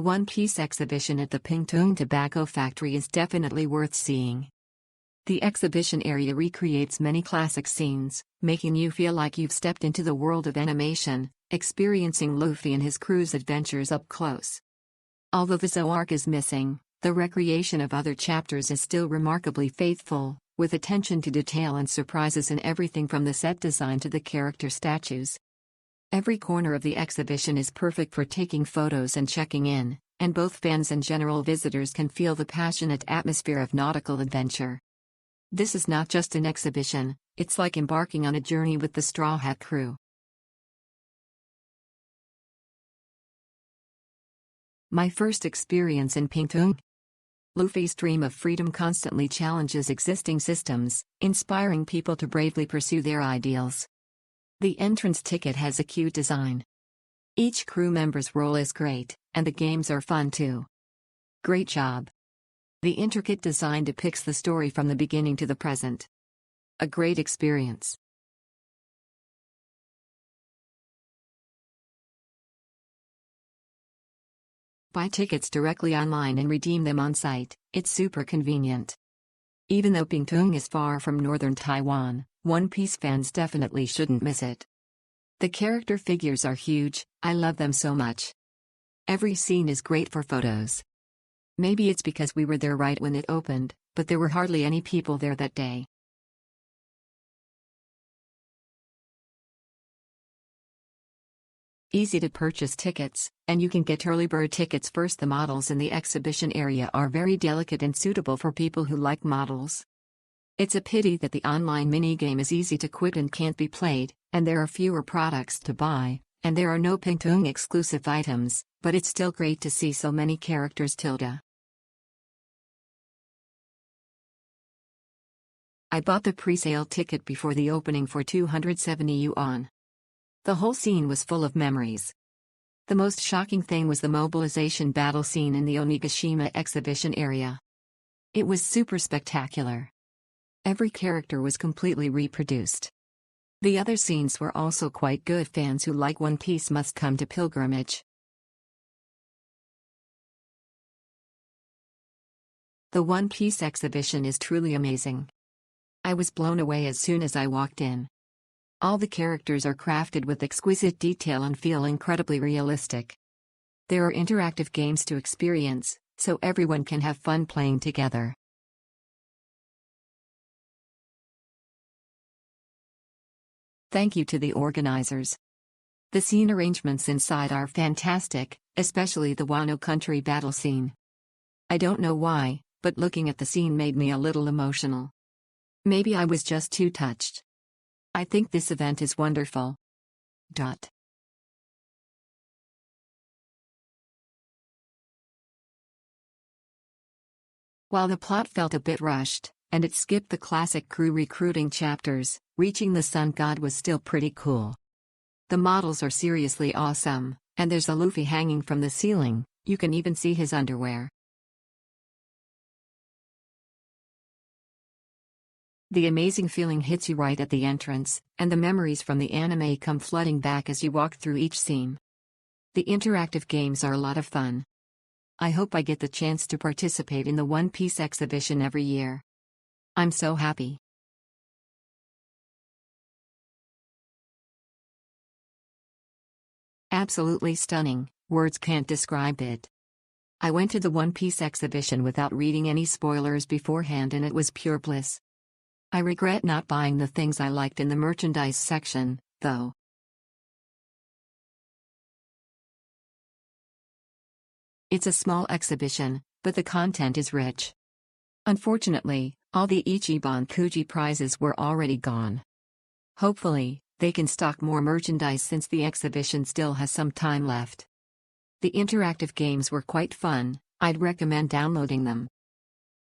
One Piece exhibition at the Pingtung Tobacco Factory is definitely worth seeing. The exhibition area recreates many classic scenes, making you feel like you've stepped into the world of animation, experiencing Luffy and his crew's adventures up close. Although the Zou arc is missing, the recreation of other chapters is still remarkably faithful, with attention to detail and surprises in everything from the set design to the character statues. Every corner of the exhibition is perfect for taking photos and checking in, and both fans and general visitors can feel the passionate atmosphere of nautical adventure. This is not just an exhibition, it's like embarking on a journey with the Straw Hat crew. My first experience in Pingtung. Luffy's dream of freedom constantly challenges existing systems, inspiring people to bravely pursue their ideals. The entrance ticket has a cute design. Each crew member's role is great, and the games are fun too. Great job. The intricate design depicts the story from the beginning to the present. A great experience. Buy tickets directly online and redeem them on site, it's super convenient. Even though Pingtung is far from northern Taiwan, One Piece fans definitely shouldn't miss it. The character figures are huge, I love them so much. Every scene is great for photos. Maybe it's because we were there right when it opened, but there were hardly any people there that day. Easy to purchase tickets, and you can get early bird tickets first. The models in the exhibition area are very delicate and suitable for people who like models. It's a pity that the online minigame is easy to quit and can't be played, and there are fewer products to buy, and there are no Pingtung exclusive items, but it's still great to see so many characters. I bought the pre-sale ticket before the opening for 270 yuan. The whole scene was full of memories. The most shocking thing was the mobilization battle scene in the Onigashima exhibition area. It was super spectacular. Every character was completely reproduced. The other scenes were also quite good. Fans who like One Piece must come to pilgrimage. The One Piece exhibition is truly amazing. I was blown away as soon as I walked in. All the characters are crafted with exquisite detail and feel incredibly realistic. There are interactive games to experience, so everyone can have fun playing together. Thank you to the organizers. The scene arrangements inside are fantastic, especially the Wano country battle scene. I don't know why, but looking at the scene made me a little emotional. Maybe I was just too touched. I think this event is wonderful. While the plot felt a bit rushed, and it skipped the classic crew recruiting chapters, reaching the Sun God was still pretty cool. The models are seriously awesome, and there's a Luffy hanging from the ceiling, you can even see his underwear. The amazing feeling hits you right at the entrance, and the memories from the anime come flooding back as you walk through each scene. The interactive games are a lot of fun. I hope I get the chance to participate in the One Piece exhibition every year. I'm so happy. Absolutely stunning, words can't describe it. I went to the One Piece exhibition without reading any spoilers beforehand and it was pure bliss. I regret not buying the things I liked in the merchandise section, though. It's a small exhibition, but the content is rich. Unfortunately, all the Ichiban Kuji prizes were already gone. Hopefully, they can stock more merchandise since the exhibition still has some time left. The interactive games were quite fun, I'd recommend downloading them.